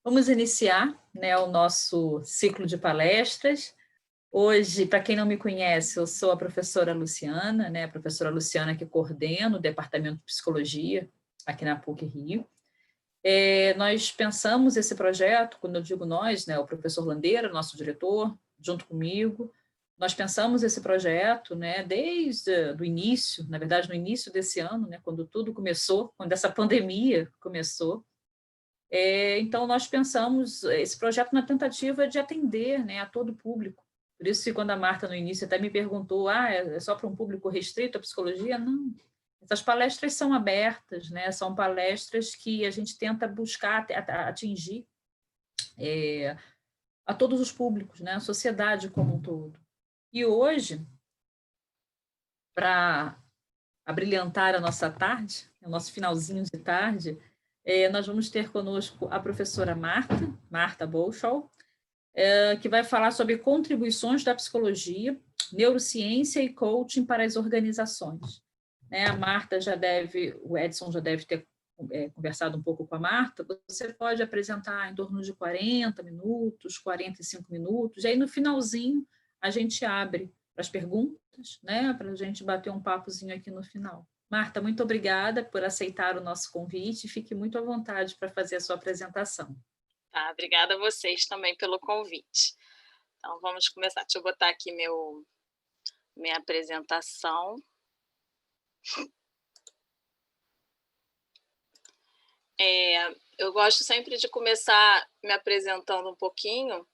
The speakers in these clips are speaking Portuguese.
Vamos iniciar, né, o nosso ciclo de palestras. Hoje, para quem não me conhece, eu sou a professora Luciana, né, a professora Luciana que coordena o Departamento de Psicologia aqui na PUC-Rio. Nós pensamos esse projeto, quando eu digo nós, né, o professor Landeira, nosso diretor, junto comigo, nós pensamos esse projeto, né, desde o início, na verdade, no início desse ano, né, quando tudo começou, quando essa pandemia começou. Então, nós pensamos esse projeto na tentativa de atender, né, a todo o público. Por isso que quando a Marta, no início, até me perguntou, é só para um público restrito a psicologia? Não. Essas palestras são abertas, né, são palestras que a gente tenta buscar atingir a todos os públicos, né, a sociedade como um todo. E hoje, para abrilhantar a nossa tarde, o nosso finalzinho de tarde, nós vamos ter conosco a professora Marta Bolschow, que vai falar sobre contribuições da psicologia, neurociência e coaching para as organizações. A Marta o Edson já deve ter conversado um pouco com a Marta, você pode apresentar em torno de 40 minutos, 45 minutos, e aí no finalzinho a gente abre para as perguntas, né, para a gente bater um papozinho aqui no final. Marta, muito obrigada por aceitar o nosso convite, fique muito à vontade para fazer a sua apresentação. Tá, obrigada a vocês também pelo convite. Então, vamos começar. Deixa eu botar aqui minha apresentação. Eu gosto sempre de começar me apresentando um pouquinho,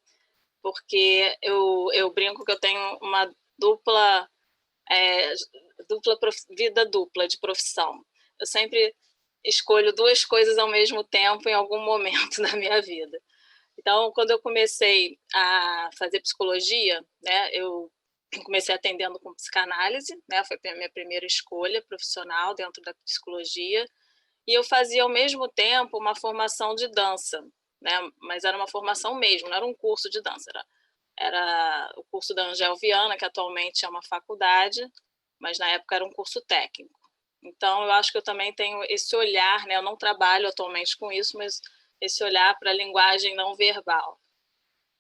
porque eu brinco que eu tenho uma vida dupla de profissão. Eu sempre escolho duas coisas ao mesmo tempo em algum momento da minha vida. Então, quando eu comecei a fazer psicologia, né, eu comecei atendendo com psicanálise, né, foi a minha primeira escolha profissional dentro da psicologia, e eu fazia ao mesmo tempo uma formação de dança, né, mas era uma formação mesmo, não era um curso de dança, era o curso da Angel Viana, que atualmente é uma faculdade, mas na época era um curso técnico. Então, eu acho que eu também tenho esse olhar, né, eu não trabalho atualmente com isso, mas esse olhar para a linguagem não verbal.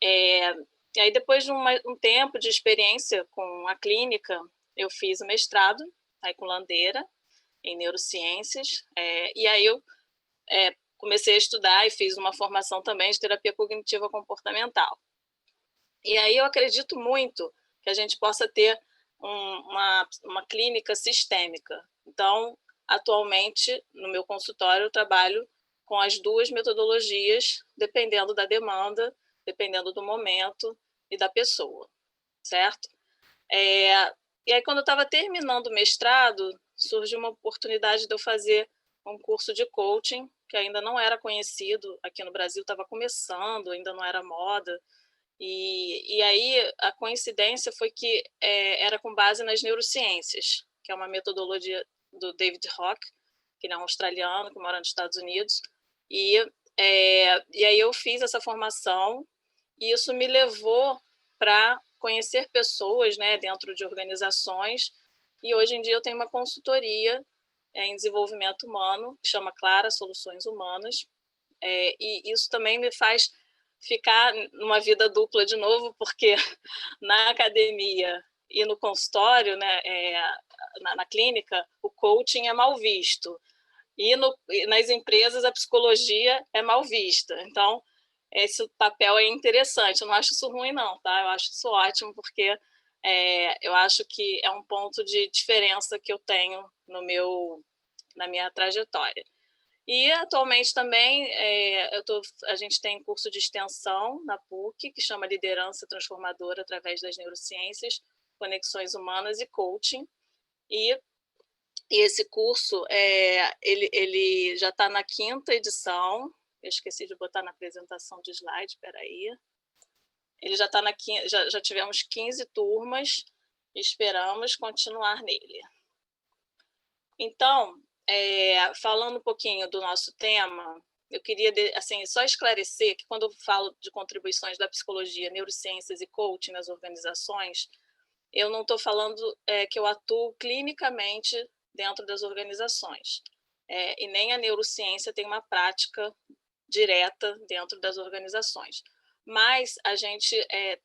E aí, depois de um tempo de experiência com a clínica, eu fiz o mestrado, aí com Landeira, em neurociências, e aí eu comecei a estudar e fiz uma formação também de terapia cognitiva comportamental. E aí eu acredito muito que a gente possa ter uma clínica sistêmica. Então, atualmente, no meu consultório, eu trabalho com as duas metodologias, dependendo da demanda, dependendo do momento e da pessoa, certo? E aí, quando eu estava terminando o mestrado, surgiu uma oportunidade de eu fazer um curso de coaching, que ainda não era conhecido aqui no Brasil, estava começando, ainda não era moda. E aí a coincidência foi que era com base nas neurociências, que é uma metodologia do David Hawke, que ele é um australiano que mora nos Estados Unidos. E aí eu fiz essa formação e isso me levou para conhecer pessoas, né, dentro de organizações. E hoje em dia eu tenho uma consultoria em desenvolvimento humano, que chama Clara Soluções Humanas. E isso também me faz ficar numa vida dupla de novo, porque na academia e no consultório, né, na clínica, o coaching é mal visto. E nas empresas a psicologia é mal vista. Então, esse papel é interessante. Eu não acho isso ruim, não, tá? Eu acho isso ótimo, porque eu acho que é um ponto de diferença que eu tenho na minha trajetória. E atualmente também a gente tem curso de extensão na PUC, que chama Liderança Transformadora através das Neurociências, Conexões Humanas e Coaching. E esse curso ele já está na 5ª edição. Eu esqueci de botar na apresentação de slide, espera aí. Ele já está já tivemos 15 turmas e esperamos continuar nele. Então, falando um pouquinho do nosso tema, eu queria assim, só esclarecer que quando eu falo de contribuições da psicologia, neurociências e coaching nas organizações, eu não estou falando que eu atuo clinicamente dentro das organizações. E nem a neurociência tem uma prática direta dentro das organizações. Mas a gente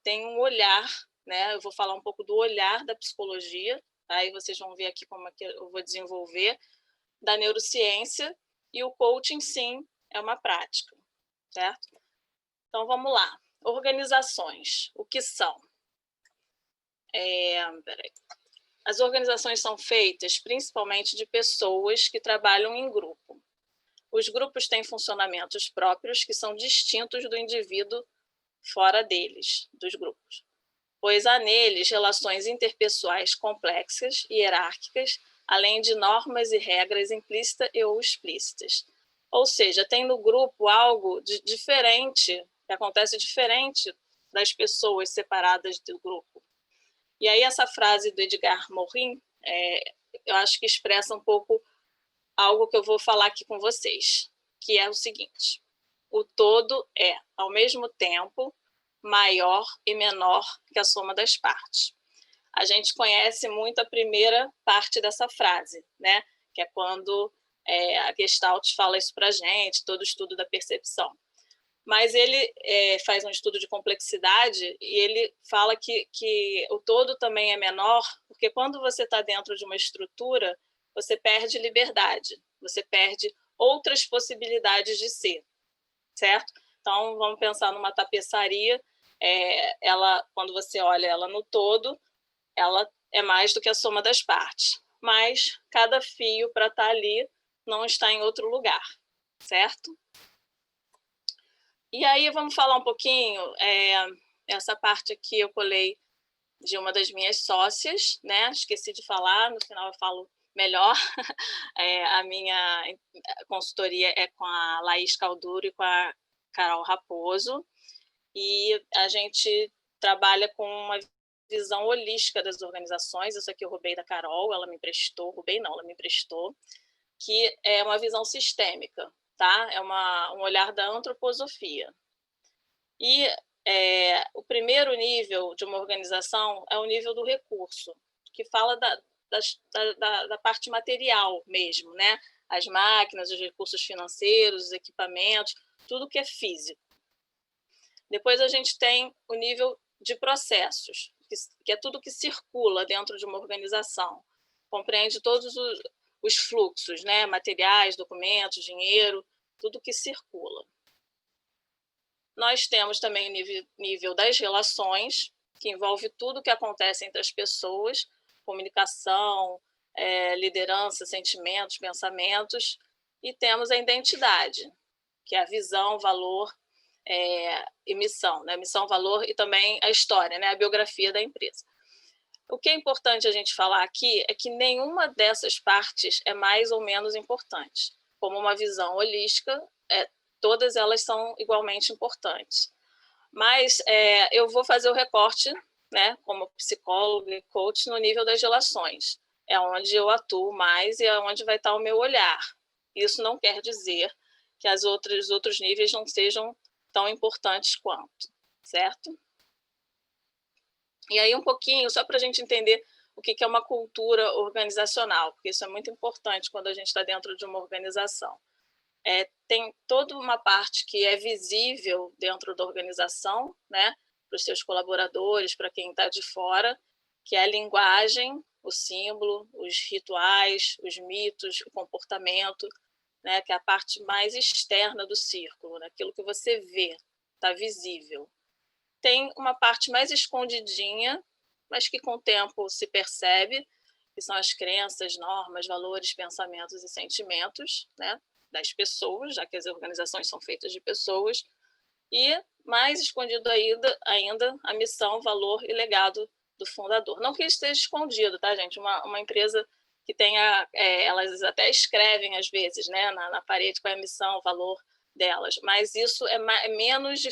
tem um olhar, né? Eu vou falar um pouco do olhar da psicologia, tá? Aí vocês vão ver aqui como é que eu vou desenvolver, da neurociência, e o coaching, sim, é uma prática, certo? Então, vamos lá. Organizações, o que são? As organizações são feitas principalmente de pessoas que trabalham em grupo. Os grupos têm funcionamentos próprios que são distintos do indivíduo fora deles, dos grupos, pois há neles relações interpessoais complexas e hierárquicas, além de normas e regras implícitas ou explícitas. Ou seja, tem no grupo algo de diferente, que acontece diferente das pessoas separadas do grupo. E aí essa frase do Edgar Morin, eu acho que expressa um pouco algo que eu vou falar aqui com vocês, que é o seguinte: o todo é, ao mesmo tempo, maior e menor que a soma das partes. A gente conhece muito a primeira parte dessa frase, né? Que é quando a Gestalt fala isso para a gente, todo o estudo da percepção. Mas ele faz um estudo de complexidade e ele fala que o todo também é menor, porque quando você está dentro de uma estrutura, você perde liberdade, você perde outras possibilidades de ser, certo? Então, vamos pensar numa tapeçaria, ela, quando você olha ela no todo, ela é mais do que a soma das partes, mas cada fio para estar ali não está em outro lugar, certo? E aí vamos falar um pouquinho, essa parte aqui eu colei de uma das minhas sócias, né? Esqueci de falar, no final eu falo melhor. A minha consultoria é com a Laís Calduro e com a Carol Raposo, e a gente trabalha com uma visão holística das organizações. Isso aqui eu roubei da Carol, ela me emprestou, ela me emprestou, que é uma visão sistêmica, tá? É um olhar da antroposofia. E o primeiro nível de uma organização é o nível do recurso, que fala da parte material mesmo, né? As máquinas, os recursos financeiros, os equipamentos, tudo que é físico. Depois a gente tem o nível de processos, que é tudo que circula dentro de uma organização. Compreende todos os fluxos, né? Materiais, documentos, dinheiro, tudo que circula. Nós temos também o nível das relações, que envolve tudo que acontece entre as pessoas, comunicação, liderança, sentimentos, pensamentos, e temos a identidade, que é a visão, valor e missão, né? Missão, valor e também a história, né? A biografia da empresa. O que é importante a gente falar aqui é que nenhuma dessas partes é mais ou menos importante. Como uma visão holística, todas elas são igualmente importantes. Mas eu vou fazer o recorte, né, como psicóloga e coach, no nível das relações. É onde eu atuo mais e é onde vai estar o meu olhar. Isso não quer dizer que os outros níveis não sejam tão importantes quanto, certo? E aí um pouquinho, só para a gente entender o que é uma cultura organizacional, porque isso é muito importante quando a gente está dentro de uma organização. Tem toda uma parte que é visível dentro da organização, né, para os seus colaboradores, para quem está de fora, que é a linguagem, o símbolo, os rituais, os mitos, o comportamento, né, que é a parte mais externa do círculo, né, aquilo que você vê, está visível. Tem uma parte mais escondidinha, mas que com o tempo se percebe, que são as crenças, normas, valores, pensamentos e sentimentos, né, das pessoas, já que as organizações são feitas de pessoas, e mais escondido ainda a missão, valor e legado do fundador. Não que esteja escondido, tá, gente? Uma empresa que tenha, elas até escrevem às vezes, né, na parede qual é a missão, o valor delas, mas isso é menos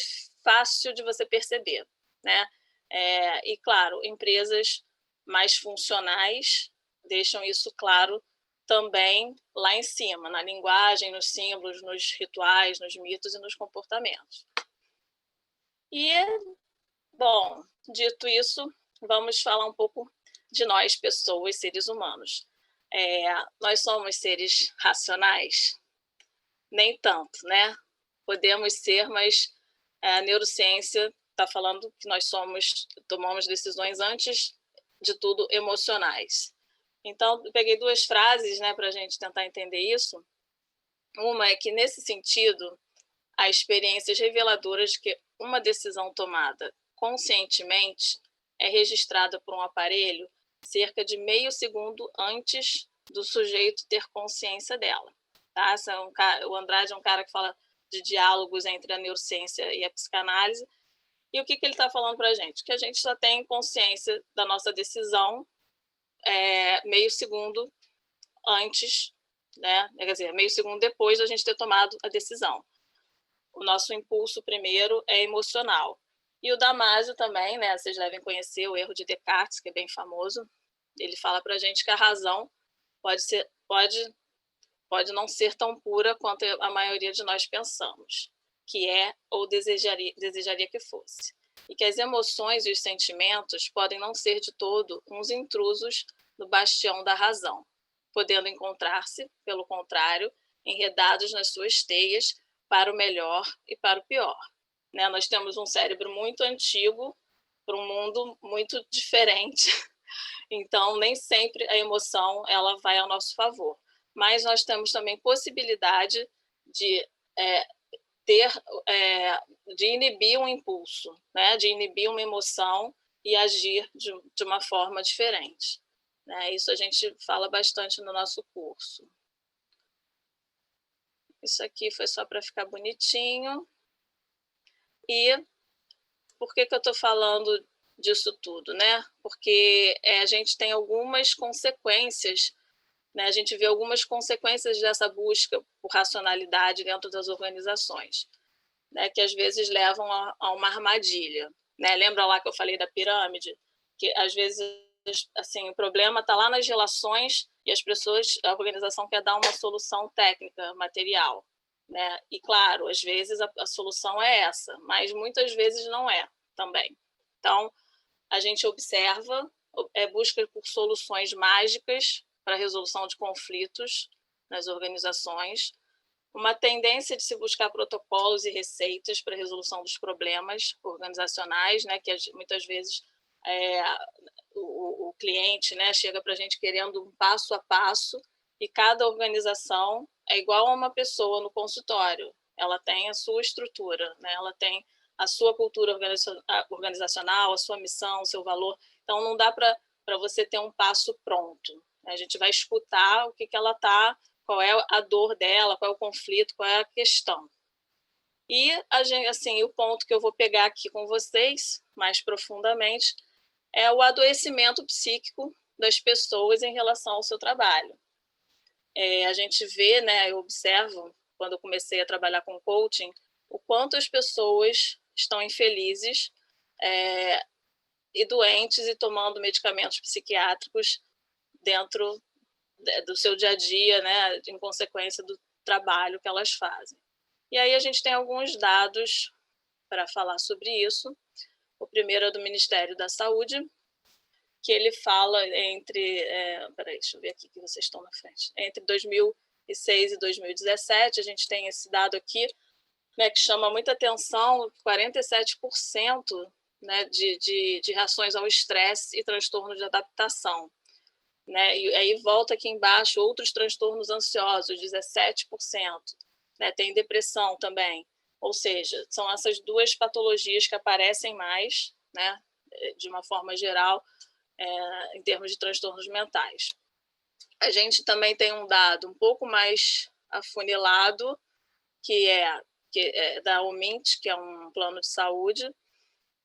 fácil de você perceber, né? E claro, empresas mais funcionais deixam isso claro também lá em cima, na linguagem, nos símbolos, nos rituais, nos mitos e nos comportamentos. E, bom, dito isso, vamos falar um pouco de nós, pessoas, seres humanos. Nós somos seres racionais? Nem tanto, né? podemos ser, mas a neurociência está falando que nós tomamos decisões antes de tudo emocionais. Então, eu peguei 2 frases, né, para a gente tentar entender isso. Uma é que, nesse sentido, há experiências reveladoras de que uma decisão tomada conscientemente é registrada por um aparelho cerca de meio segundo antes do sujeito ter consciência dela. Tá? O Andrade é um cara que fala de diálogos entre a neurociência e a psicanálise. E o que ele está falando para a gente? Que a gente só tem consciência da nossa decisão meio segundo antes, né? Quer dizer, meio segundo depois da gente ter tomado a decisão. O nosso impulso primeiro é emocional. E o Damasio também, né? Vocês devem conhecer o erro de Descartes, que é bem famoso. Ele fala para a gente que a razão pode não ser tão pura quanto a maioria de nós pensamos, que é ou desejaria que fosse. E que as emoções e os sentimentos podem não ser de todo uns intrusos no bastião da razão, podendo encontrar-se, pelo contrário, enredados nas suas teias para o melhor e para o pior. Né? Nós temos um cérebro muito antigo para um mundo muito diferente. Então, nem sempre a emoção ela vai ao nosso favor. Mas nós temos também possibilidade de de inibir um impulso, né? De inibir uma emoção e agir de uma forma diferente. Né? Isso a gente fala bastante no nosso curso. Isso aqui foi só para ficar bonitinho. E por que eu estou falando disso tudo? Né? Porque a gente tem algumas consequências, né? A gente vê algumas consequências dessa busca por racionalidade dentro das organizações, né? Que às vezes levam a uma armadilha. Né? Lembra lá que eu falei da pirâmide? Que às vezes assim, o problema está lá nas relações e a organização quer dar uma solução técnica, material. Né? E, claro, às vezes a solução é essa, mas muitas vezes não é também. Então, a gente observa, busca por soluções mágicas para a resolução de conflitos nas organizações, uma tendência de se buscar protocolos e receitas para a resolução dos problemas organizacionais, né, que muitas vezes o cliente, né, chega para a gente querendo um passo a passo, e cada organização é igual a uma pessoa no consultório. Ela tem a sua estrutura, né, ela tem a sua cultura organizacional, a sua missão, o seu valor. Então, não dá para você ter um passo pronto. A gente vai escutar o que ela está, qual é a dor dela, qual é o conflito, qual é a questão. E assim, o ponto que eu vou pegar aqui com vocês, mais profundamente, é o adoecimento psíquico das pessoas em relação ao seu trabalho. A gente vê, né, eu observo, quando eu comecei a trabalhar com coaching, o quanto as pessoas estão infelizes e doentes e tomando medicamentos psiquiátricos dentro do seu dia a dia, né, em consequência do trabalho que elas fazem. E aí a gente tem alguns dados para falar sobre isso. O primeiro é do Ministério da Saúde, que ele fala deixa eu ver aqui que vocês estão na frente. Entre 2006 e 2017, a gente tem esse dado aqui, né, que chama muita atenção: 47%, né, de reações ao estresse e transtorno de adaptação. Né? E aí volta aqui embaixo outros transtornos ansiosos, 17%. Né? Tem depressão também. Ou seja, são essas 2 patologias que aparecem mais, né, de uma forma geral, em termos de transtornos mentais. A gente também tem um dado um pouco mais afunilado, que é da OMINT, que é um plano de saúde,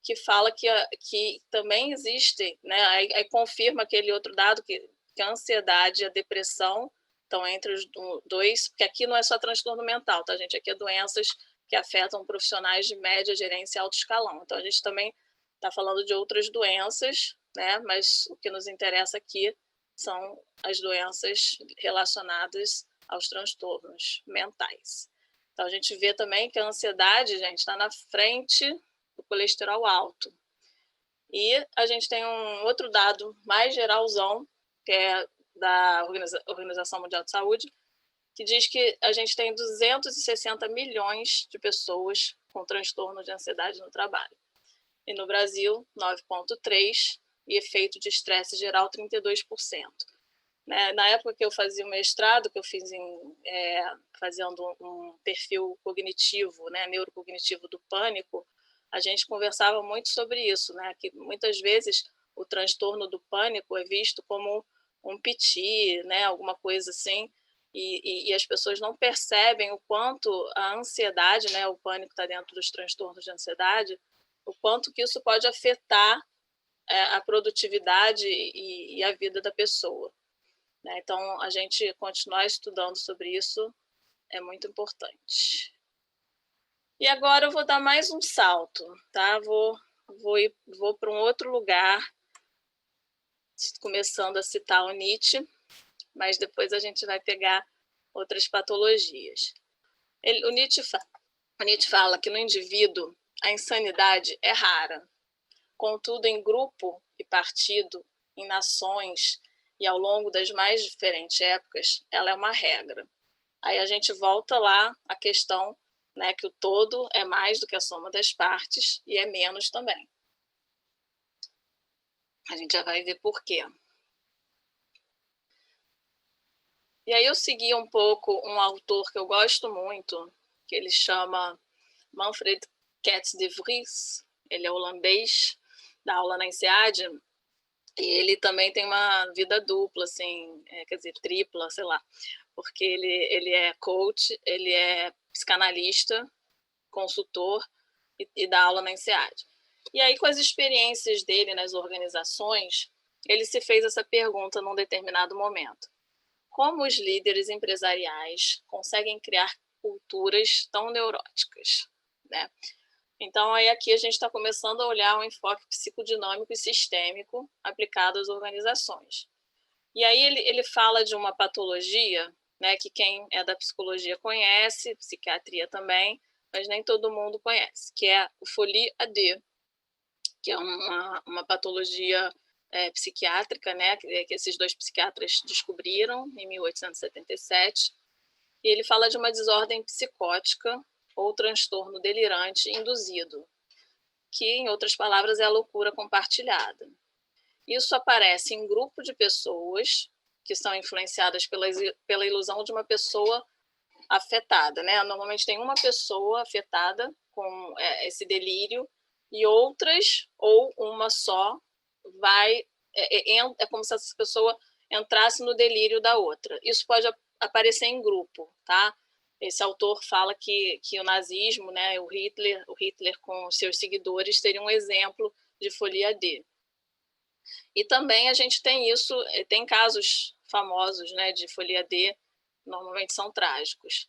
que fala que também existe, né? Aí confirma aquele outro dado, que a ansiedade e a depressão estão entre os 2, porque aqui não é só transtorno mental, tá, gente? Aqui é doenças que afetam profissionais de média, gerência e alto escalão. Então, a gente também está falando de outras doenças, né? Mas o que nos interessa aqui são as doenças relacionadas aos transtornos mentais. Então, a gente vê também que a ansiedade, gente, está na frente do colesterol alto. E a gente tem um outro dado mais geralzão, que é da Organização Mundial de Saúde, que diz que a gente tem 260 milhões de pessoas com transtorno de ansiedade no trabalho. E no Brasil, 9,3%, e efeito de estresse geral, 32%. Né? Na época que eu fazia o mestrado, que eu fiz fazendo um perfil cognitivo, né, neurocognitivo do pânico, a gente conversava muito sobre isso, né, que muitas vezes o transtorno do pânico é visto como um piti, né, alguma coisa assim, e as pessoas não percebem o quanto a ansiedade, né, o pânico está dentro dos transtornos de ansiedade, o quanto que isso pode afetar a produtividade e a vida da pessoa. Né? Então, a gente continuar estudando sobre isso é muito importante. E agora eu vou dar mais um salto, tá? Vou para um outro lugar, começando a citar o Nietzsche, mas depois a gente vai pegar outras patologias. O Nietzsche fala que no indivíduo a insanidade é rara. Contudo, em grupo e partido, em nações e ao longo das mais diferentes épocas, ela é uma regra. Aí a gente volta lá à questão, né, que o todo é mais do que a soma das partes e é menos também. A gente já vai ver por quê. E aí eu segui um pouco um autor que eu gosto muito, que ele chama Manfred Katz de Vries, ele é holandês, dá aula na INSEAD, e ele também tem uma vida dupla, assim, quer dizer, tripla, sei lá, porque ele é coach, ele é psicanalista, consultor e dá aula na INSEAD. E aí, com as experiências dele nas organizações, ele se fez essa pergunta num determinado momento. Como os líderes empresariais conseguem criar culturas tão neuróticas, né? Então, aí aqui a gente está começando a olhar um enfoque psicodinâmico e sistêmico aplicado às organizações. E aí ele fala de uma patologia, né, que quem é da psicologia conhece, psiquiatria também, mas nem todo mundo conhece, que é o folie à deux, que é uma patologia psiquiátrica, né, que esses dois psiquiatras descobriram em 1877. E ele fala de uma desordem psicótica ou transtorno delirante induzido, que, em outras palavras, é a loucura compartilhada. Isso aparece em grupo de pessoas que são influenciadas pela ilusão de uma pessoa afetada, né? Normalmente tem uma pessoa afetada com esse delírio e outras, ou uma só, é como se essa pessoa entrasse no delírio da outra. Isso pode aparecer em grupo, tá? Esse autor fala que o nazismo, né, o Hitler com seus seguidores seria um exemplo de folie à deux. E também a gente tem isso, tem casos famosos, né, de folie à deux, normalmente são trágicos.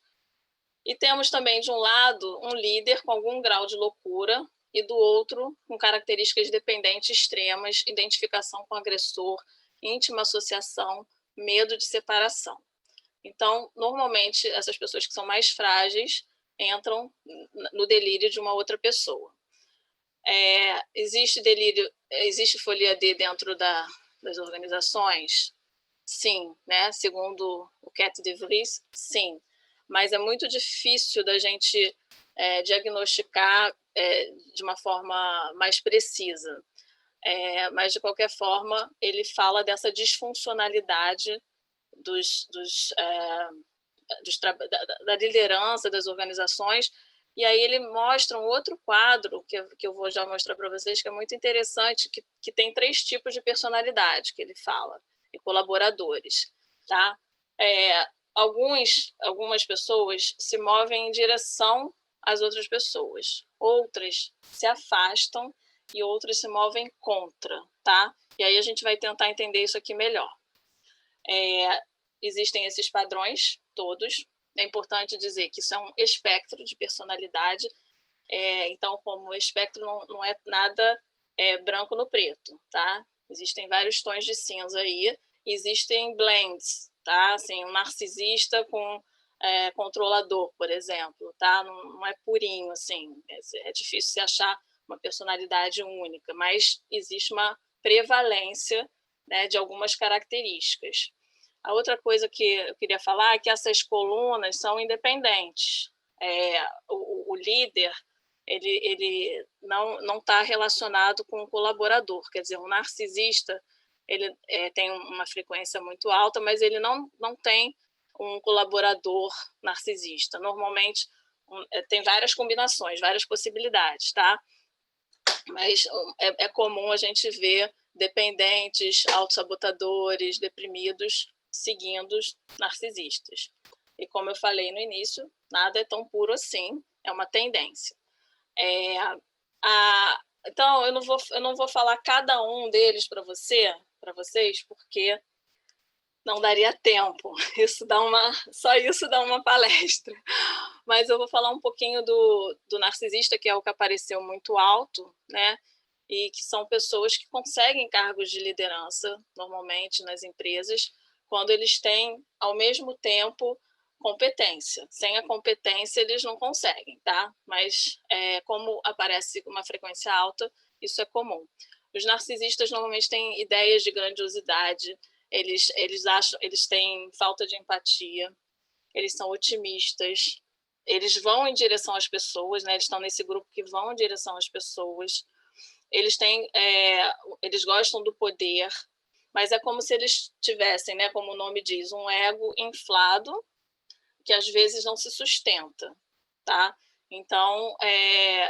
E temos também, de um lado, um líder com algum grau de loucura e do outro, com características dependentes extremas, identificação com o agressor, íntima associação, medo de separação. Então, normalmente, essas pessoas que são mais frágeis entram no delírio de uma outra pessoa. Existe folie à deux dentro das organizações? Sim, né? Segundo o Katz de Vries, sim. Mas é muito difícil da gente diagnosticar de uma forma mais precisa. Mas, de qualquer forma, ele fala dessa disfuncionalidade da liderança das organizações, e aí ele mostra um outro quadro que eu vou já mostrar para vocês, que é muito interessante, que tem 3 tipos de personalidade que ele fala, e colaboradores. Tá? Algumas pessoas se movem em direção às outras pessoas, outras se afastam e outras se movem contra. Tá? E aí a gente vai tentar entender isso aqui melhor. Existem esses padrões todos. É importante dizer que isso é um espectro de personalidade. Então, como o espectro não é nada branco no preto, tá? Existem vários tons de cinza aí. Existem blends, tá? Assim, um narcisista com controlador, por exemplo, tá? Não é purinho, assim. É difícil se achar uma personalidade única, mas existe uma prevalência, né, de algumas características. A outra coisa que eu queria falar é que essas colunas são independentes. O líder ele não está relacionado com o colaborador, quer dizer, o narcisista ele tem uma frequência muito alta, mas ele não tem um colaborador narcisista. Normalmente tem várias combinações, várias possibilidades, tá? Mas é comum a gente ver dependentes, autossabotadores, deprimidos seguindo os narcisistas. E como eu falei no início, nada é tão puro assim, é uma tendência. Então, eu não vou falar cada um deles para vocês, porque não daria tempo. Só isso dá uma palestra. Mas eu vou falar um pouquinho do narcisista, que é o que apareceu muito alto, né? E que são pessoas que conseguem cargos de liderança, normalmente, nas empresas, quando eles têm, ao mesmo tempo, competência. Sem a competência, eles não conseguem, tá? Mas, como aparece uma frequência alta, isso é comum. Os narcisistas, normalmente, têm ideias de grandiosidade, eles têm falta de empatia, eles são otimistas, eles vão em direção às pessoas, né? Eles estão nesse grupo que vão em direção às pessoas, eles gostam do poder, mas é como se eles tivessem, né, como o nome diz, um ego inflado, que às vezes não se sustenta, tá? Então,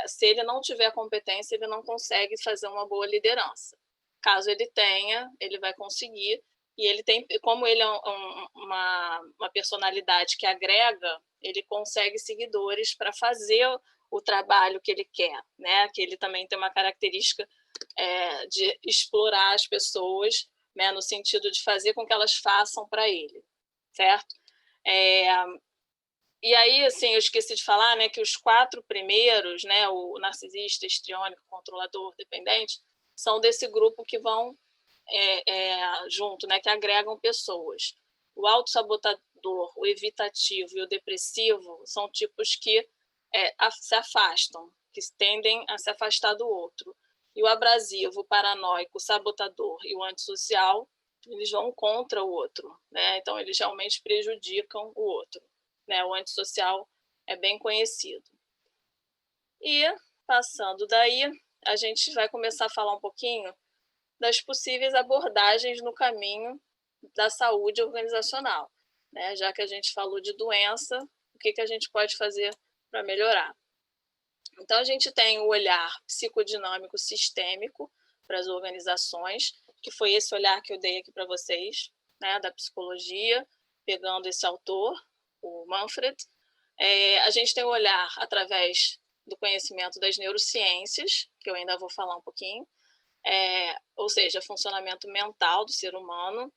se ele não tiver competência, ele não consegue fazer uma boa liderança. Caso ele tenha, ele vai conseguir, e ele tem, como ele é uma personalidade que agrega, ele consegue seguidores para fazer o trabalho que ele quer, né? Que ele também tem uma característica de explorar as pessoas, né? No sentido de fazer com que elas façam para ele, certo? E aí, assim, eu esqueci de falar, né, que os 4 primeiros, né, o narcisista, histriônico, controlador, dependente, são desse grupo que vão junto, né, que agregam pessoas. O autossabotador, o evitativo e o depressivo são tipos que se afastam, que tendem a se afastar do outro. E o abrasivo, o paranoico, o sabotador e o antissocial, eles vão contra o outro, né? Então, eles realmente prejudicam o outro, né? O antissocial é bem conhecido. E, passando daí, a gente vai começar a falar um pouquinho das possíveis abordagens no caminho da saúde organizacional, né? Já que a gente falou de doença, o que a gente pode fazer para melhorar? Então, a gente tem o olhar psicodinâmico sistêmico para as organizações, que foi esse olhar que eu dei aqui para vocês, né, da psicologia, pegando esse autor, o Manfred. A gente tem o olhar através do conhecimento das neurociências, que eu ainda vou falar um pouquinho, ou seja, funcionamento mental do ser humano.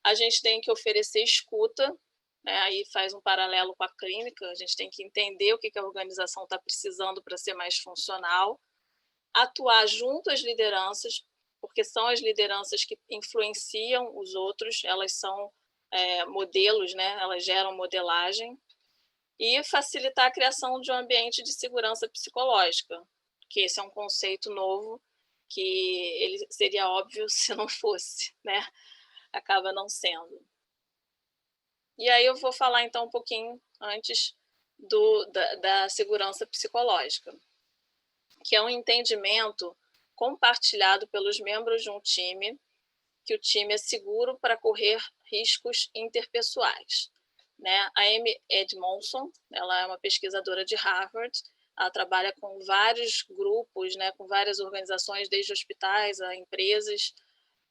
A gente tem que oferecer escuta, né? Aí faz um paralelo com a clínica, a gente tem que entender o que a organização está precisando para ser mais funcional, atuar junto às lideranças, porque são as lideranças que influenciam os outros, elas são modelos, né? Elas geram modelagem, e facilitar a criação de um ambiente de segurança psicológica, que esse é um conceito novo, que ele seria óbvio se não fosse, né? Acaba não sendo. E aí eu vou falar então um pouquinho antes da segurança psicológica, que é um entendimento compartilhado pelos membros de um time, que o time é seguro para correr riscos interpessoais, né? A Amy Edmondson, ela é uma pesquisadora de Harvard, ela trabalha com vários grupos, né, com várias organizações, desde hospitais a empresas,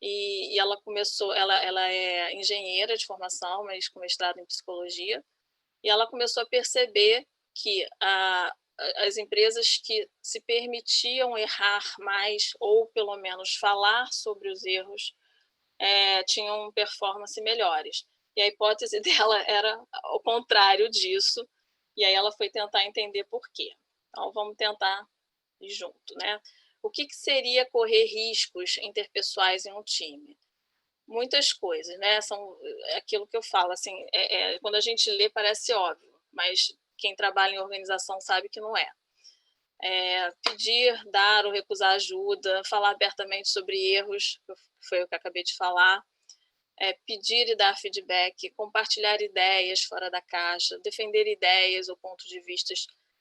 e ela é engenheira de formação, mas com mestrado em psicologia, e ela começou a perceber que as empresas que se permitiam errar mais, ou pelo menos falar sobre os erros, tinham performance melhores. E a hipótese dela era o contrário disso, e aí ela foi tentar entender por quê. Então, vamos tentar ir junto, né? O que seria correr riscos interpessoais em um time? Muitas coisas, né? São aquilo que eu falo, assim, quando a gente lê parece óbvio, mas quem trabalha em organização sabe que não é. Pedir, dar ou recusar ajuda, falar abertamente sobre erros, que foi o que eu acabei de falar, pedir e dar feedback, compartilhar ideias fora da caixa, defender ideias ou pontos de vista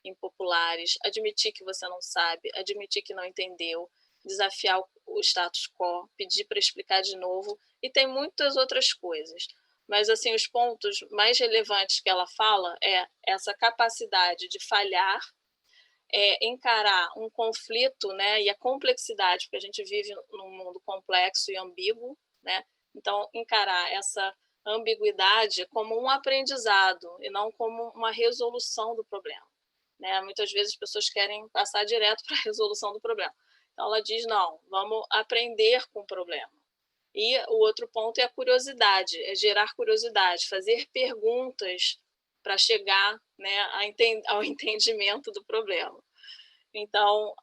impopulares, admitir que você não sabe, admitir que não entendeu, desafiar o status quo, pedir para explicar de novo, e tem muitas outras coisas. Mas, assim, os pontos mais relevantes que ela fala é essa capacidade de falhar, encarar um conflito, né, e a complexidade, porque a gente vive num mundo complexo e ambíguo, né? Então, encarar essa ambiguidade como um aprendizado e não como uma resolução do problema, né? Muitas vezes as pessoas querem passar direto para a resolução do problema. Então, ela diz, não, vamos aprender com o problema. E o outro ponto é a curiosidade, é gerar curiosidade, fazer perguntas para chegar, né, ao entendimento do problema. Então,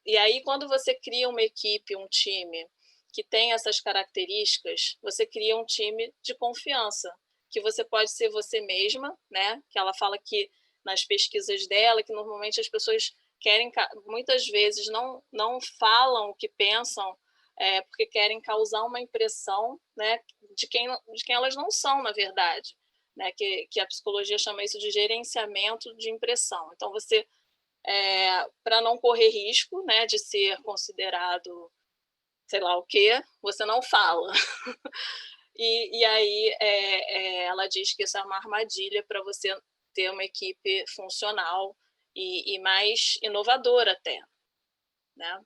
e aí quando você cria uma equipe, um time que tem essas características, você cria um time de confiança, que você pode ser você mesma, né? Que ela fala que nas pesquisas dela, que normalmente as pessoas querem, muitas vezes não falam o que pensam, porque querem causar uma impressão, né, de quem elas não são, na verdade, né? Que a psicologia chama isso de gerenciamento de impressão. Então, você, para não correr risco, né, de ser considerado sei lá o quê, você não fala. E aí ela diz que isso é uma armadilha para você ter uma equipe funcional e mais inovadora até, né?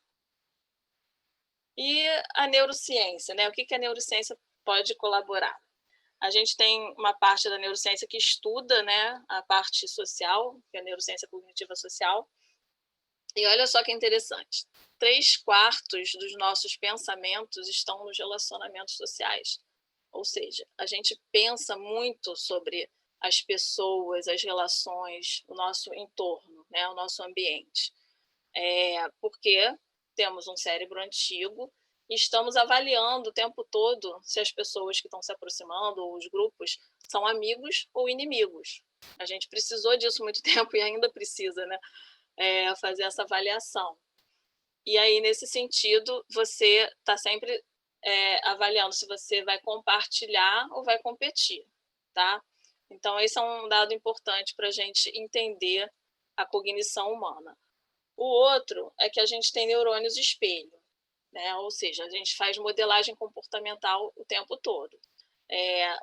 E a neurociência, né? O que a neurociência pode colaborar? A gente tem uma parte da neurociência que estuda, né, a parte social, que é a neurociência cognitiva social. E olha só que interessante, 3/4 dos nossos pensamentos estão nos relacionamentos sociais. Ou seja, a gente pensa muito sobre as pessoas, as relações, o nosso entorno, né, o nosso ambiente. Porque temos um cérebro antigo e estamos avaliando o tempo todo se as pessoas que estão se aproximando, ou os grupos, são amigos ou inimigos. A gente precisou disso muito tempo e ainda precisa, né, fazer essa avaliação. E aí, nesse sentido, você está sempre avaliando se você vai compartilhar ou vai competir, tá? Então, esse é um dado importante para a gente entender a cognição humana. O outro é que a gente tem neurônios espelho, né? Ou seja, a gente faz modelagem comportamental o tempo todo.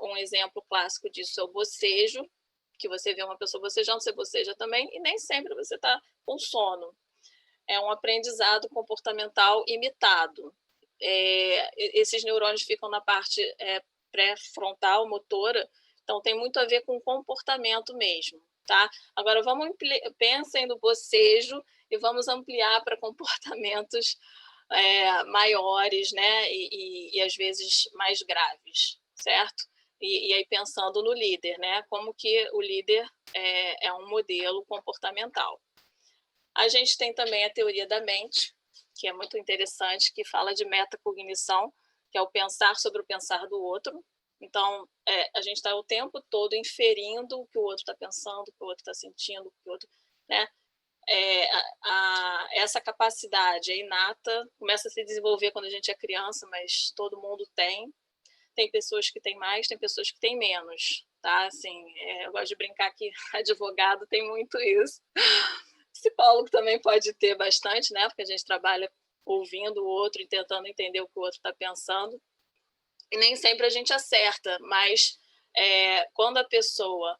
Um exemplo clássico disso é o bocejo, que você vê uma pessoa bocejando, você boceja também, e nem sempre você está com sono. É um aprendizado comportamental imitado. Esses neurônios ficam na parte pré-frontal, motora, então tem muito a ver com comportamento mesmo, tá? Agora, pensem no bocejo e vamos ampliar para comportamentos maiores, né? E às vezes mais graves, certo? E aí pensando no líder, né? Como que o líder é um modelo comportamental. A gente tem também a teoria da mente, que é muito interessante, que fala de metacognição, que é o pensar sobre o pensar do outro. Então, a gente está o tempo todo inferindo o que o outro está pensando, o que o outro está sentindo, o que o outro, né? Essa capacidade é inata, começa a se desenvolver quando a gente é criança, mas todo mundo tem. Tem pessoas que têm mais, tem pessoas que têm menos, tá? Assim, eu gosto de brincar que advogado tem muito isso. Psicólogo também pode ter bastante, né? Porque a gente trabalha ouvindo o outro e tentando entender o que o outro está pensando. E nem sempre a gente acerta, mas quando a pessoa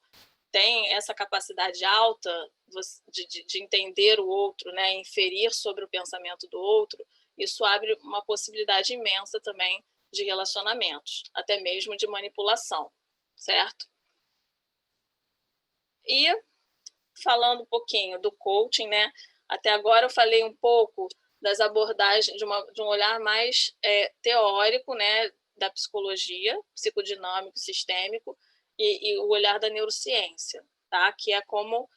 tem essa capacidade alta de entender o outro, né? Inferir sobre o pensamento do outro, isso abre uma possibilidade imensa também de relacionamentos, até mesmo de manipulação, certo? E falando um pouquinho do coaching, né? Até agora eu falei um pouco das abordagens de um olhar mais teórico, né, da psicologia, psicodinâmico, sistêmico, e o olhar da neurociência, tá? Que é como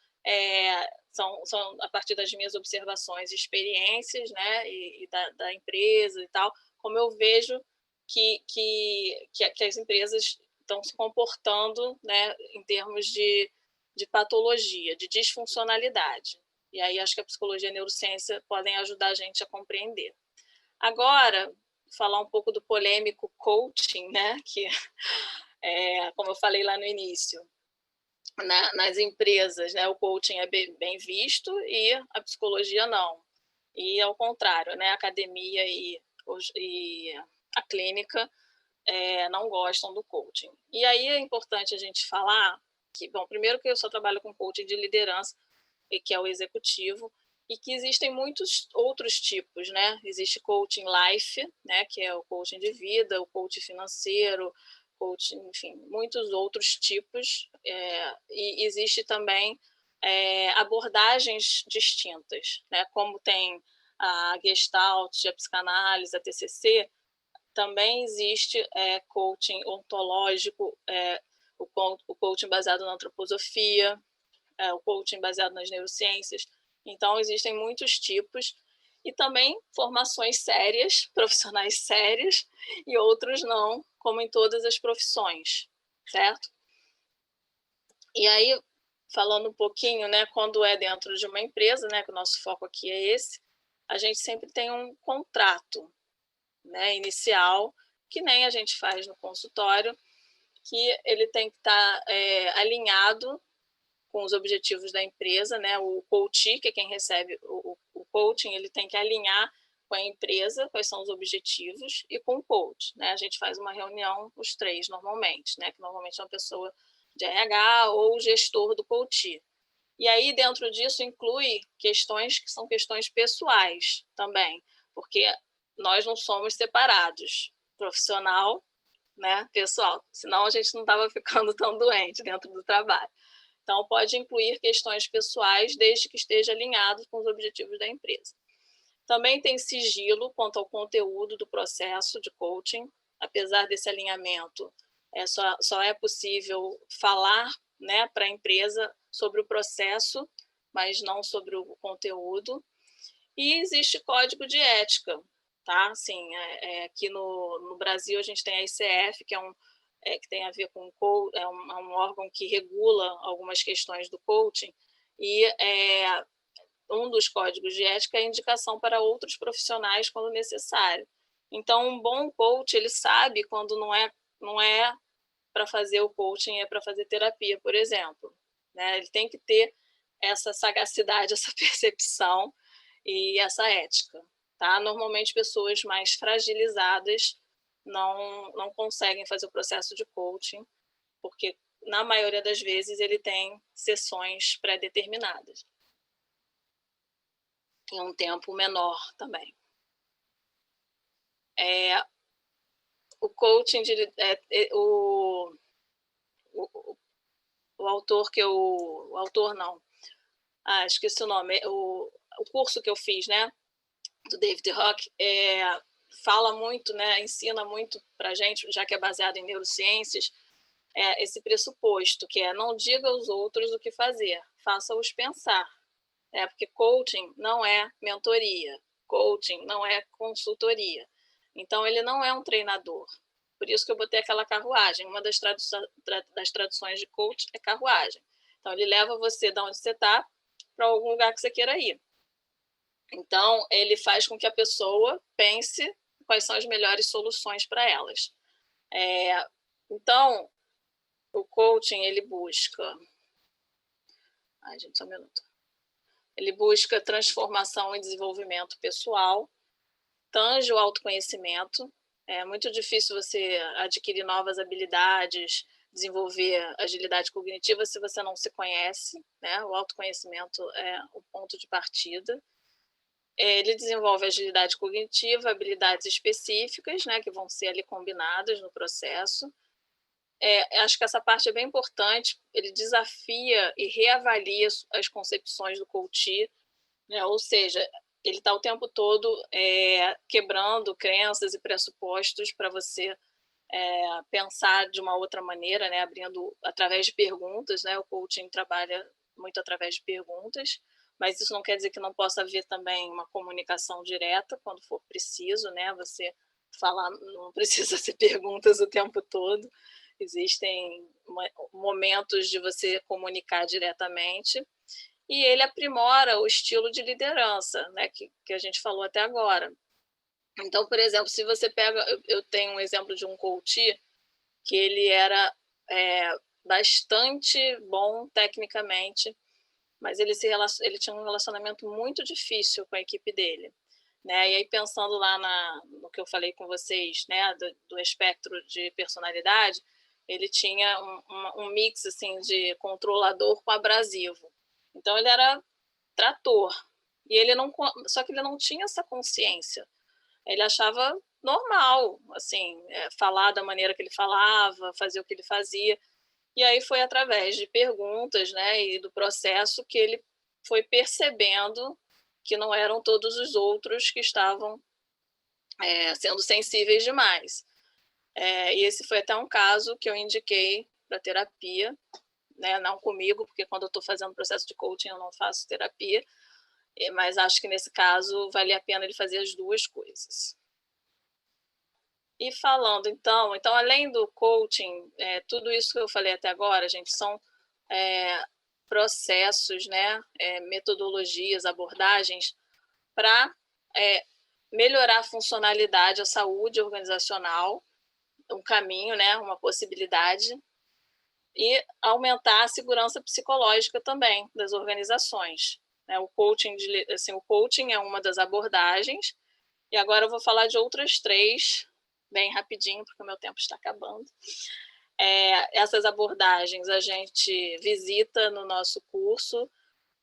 são a partir das minhas observações e experiências, né, e da empresa e tal, como eu vejo que as empresas estão se comportando, né, em termos de patologia, de disfuncionalidade. E aí acho que a psicologia e a neurociência podem ajudar a gente a compreender. Agora, falar um pouco do polêmico coaching, né? Que, como eu falei lá no início, nas empresas, né, o coaching é bem visto e a psicologia não. E ao contrário, né, a academia e a clínica não gostam do coaching. E aí é importante a gente falar que, bom, primeiro que eu só trabalho com coaching de liderança, que é o executivo, e que existem muitos outros tipos, né? Existe coaching life, né, que é o coaching de vida, o coaching financeiro, coaching, enfim, muitos outros tipos, e existe também abordagens distintas, né? Como tem a Gestalt, a psicanálise, a TCC, também existe coaching ontológico, o coaching baseado na antroposofia, o coaching baseado nas neurociências. Então, existem muitos tipos e também formações sérias, profissionais sérios, e outros não, como em todas as profissões, certo? E aí, falando um pouquinho, né, quando é dentro de uma empresa, né, que o nosso foco aqui é esse, a gente sempre tem um contrato, né, inicial, que nem a gente faz no consultório, que ele tem que estar alinhado com os objetivos da empresa, né? O coach, que é quem recebe o coaching, ele tem que alinhar com a empresa quais são os objetivos e com o coach, né? A gente faz uma reunião, os três, normalmente, né? Que normalmente é uma pessoa de RH ou o gestor do coach. E aí, dentro disso, inclui questões que são questões pessoais também, porque nós não somos separados, profissional, né, pessoal, senão a gente não estava ficando tão doente dentro do trabalho. Então, pode incluir questões pessoais, desde que esteja alinhado com os objetivos da empresa. Também tem sigilo quanto ao conteúdo do processo de coaching. Apesar desse alinhamento, só é possível falar, né, para a empresa sobre o processo, mas não sobre o conteúdo. E existe código de ética, tá? Assim, aqui no Brasil a gente tem a ICF, que que tem a ver com um órgão que regula algumas questões do coaching, e um dos códigos de ética é a indicação para outros profissionais quando necessário. Então, um bom coach, ele sabe quando não é para fazer o coaching, é para fazer terapia, por exemplo, né? Ele tem que ter essa sagacidade, essa percepção e essa ética, tá? Normalmente, pessoas mais fragilizadas não conseguem fazer o processo de coaching, porque, na maioria das vezes, ele tem sessões pré-determinadas, em um tempo menor também. O coaching, o autor que eu... O autor não. Esqueci o nome. O curso que eu fiz, né, do David Hock, fala muito, né, ensina muito para a gente, já que é baseado em neurociências, esse pressuposto, que não diga aos outros o que fazer, faça-os pensar. Porque coaching não é mentoria, coaching não é consultoria. Então, ele não é um treinador. Por isso que eu botei aquela carruagem. Uma das traduções de coach é carruagem. Então, ele leva você de onde você está para algum lugar que você queira ir. Então, ele faz com que a pessoa pense quais são as melhores soluções para elas. Então, o coaching, ele busca... gente, só um minuto. Ele busca transformação e desenvolvimento pessoal, tange o autoconhecimento. É muito difícil você adquirir novas habilidades, desenvolver agilidade cognitiva se você não se conhece, né? O autoconhecimento é o ponto de partida. Ele desenvolve agilidade cognitiva, habilidades específicas, né, que vão ser ali combinadas no processo. Acho que essa parte é bem importante. Ele desafia e reavalia as concepções do coach, né? Ou seja, ele está o tempo todo quebrando crenças e pressupostos para você pensar de uma outra maneira, né? Abrindo através de perguntas, né? O coaching trabalha muito através de perguntas, mas isso não quer dizer que não possa haver também uma comunicação direta quando for preciso, né? Você falar, não precisa ser perguntas o tempo todo, existem momentos de você comunicar diretamente. E ele aprimora o estilo de liderança, né, que a gente falou até agora. Então, por exemplo, se você pega... Eu tenho um exemplo de um coach que ele era bastante bom tecnicamente, mas ele tinha um relacionamento muito difícil com a equipe dele, né? E aí, pensando lá no que eu falei com vocês, né, do espectro de personalidade, ele tinha um mix assim, de controlador com abrasivo. Então, ele era trator, e só que ele não tinha essa consciência. Ele achava normal, assim, falar da maneira que ele falava, fazer o que ele fazia. E aí foi através de perguntas, né, e do processo que ele foi percebendo que não eram todos os outros que estavam sendo sensíveis demais. E esse foi até um caso que eu indiquei para terapia, né, não comigo, porque quando eu estou fazendo processo de coaching eu não faço terapia, mas acho que nesse caso valia a pena ele fazer as duas coisas. E falando, então além do coaching, tudo isso que eu falei até agora, gente, são processos, né, metodologias, abordagens para melhorar a funcionalidade, a saúde organizacional, um caminho, né, uma possibilidade, e aumentar a segurança psicológica também das organizações. O coaching, o coaching é uma das abordagens, e agora eu vou falar de outras 3, bem rapidinho, porque o meu tempo está acabando. Essas abordagens a gente visita no nosso curso,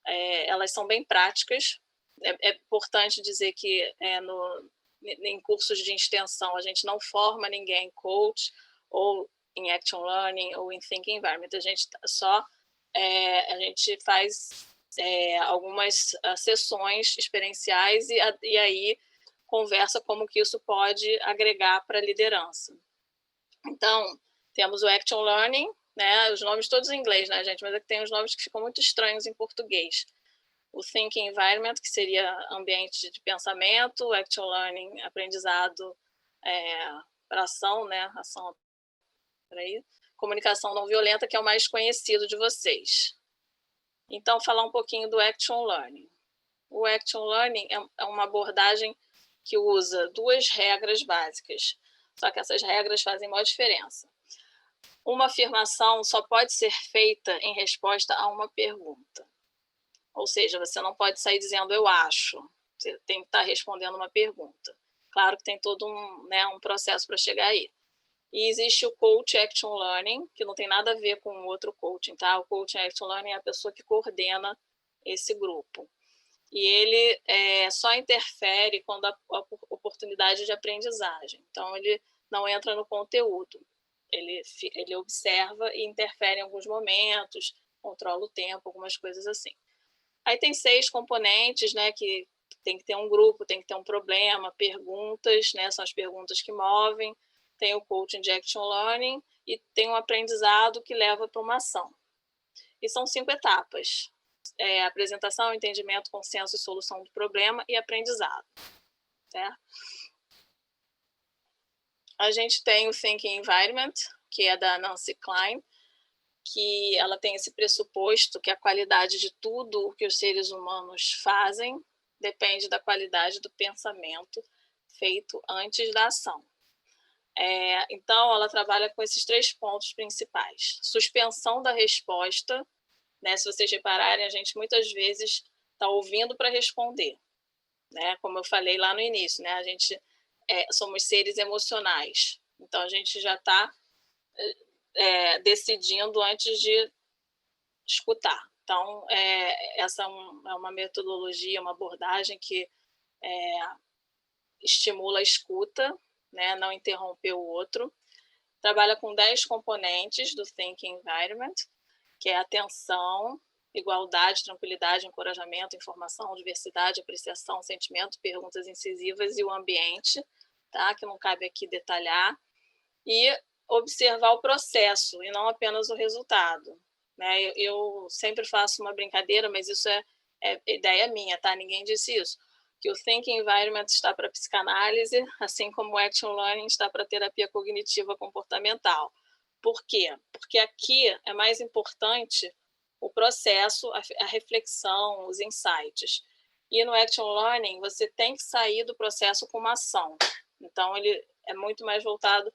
elas são bem práticas. É importante dizer que em cursos de extensão a gente não forma ninguém em coach, ou em Action Learning, ou em Thinking Environment. A gente faz algumas sessões experienciais e aí conversa como que isso pode agregar para a liderança. Então, temos o Action Learning, né? Os nomes todos em inglês, né, gente? Mas é que tem os nomes que ficam muito estranhos em português. O Thinking Environment, que seria ambiente de pensamento, Action Learning, aprendizado para ação, né? Ação, peraí. Comunicação não violenta, que é o mais conhecido de vocês. Então, falar um pouquinho do Action Learning. O Action Learning é uma abordagem que usa 2 regras básicas, só que essas regras fazem maior diferença. Uma afirmação só pode ser feita em resposta a uma pergunta. Ou seja, você não pode sair dizendo eu acho. Você tem que estar respondendo uma pergunta. Claro que tem todo um processo para chegar aí. E existe o Coach Action Learning, que não tem nada a ver com o outro coaching, tá? O Coach Action Learning é a pessoa que coordena esse grupo. E ele só interfere quando há oportunidade de aprendizagem. Então, ele não entra no conteúdo. Ele observa e interfere em alguns momentos, controla o tempo, algumas coisas assim. Aí tem 6 componentes, né, que tem que ter um grupo, tem que ter um problema, perguntas, né, são as perguntas que movem, tem o coaching de Action Learning e tem um aprendizado que leva para uma ação. E são 5 etapas. Apresentação, entendimento, consenso e solução do problema e aprendizado. Certo? A gente tem o Thinking Environment, que é da Nancy Klein, que ela tem esse pressuposto que a qualidade de tudo o que os seres humanos fazem depende da qualidade do pensamento feito antes da ação. Então, ela trabalha com esses 3 pontos principais. Suspensão da resposta, né? Se vocês repararem, a gente muitas vezes está ouvindo para responder, né? Como eu falei lá no início, né? A gente somos seres emocionais, então a gente já está decidindo antes de escutar. Então, essa é uma metodologia, uma abordagem que estimula a escuta, né? Não interromper o outro. Trabalha com 10 componentes do Thinking Environment, que é atenção, igualdade, tranquilidade, encorajamento, informação, diversidade, apreciação, sentimento, perguntas incisivas e o ambiente, tá? Que não cabe aqui detalhar. E observar o processo e não apenas o resultado, né? Eu sempre faço uma brincadeira, mas isso é ideia minha, tá? Ninguém disse isso. Que o Thinking Environment está para psicanálise, assim como o Action Learning está para terapia cognitiva comportamental. Por quê? Porque aqui é mais importante o processo, a reflexão, os insights. E no Action Learning, você tem que sair do processo com uma ação. Então, ele é muito mais voltado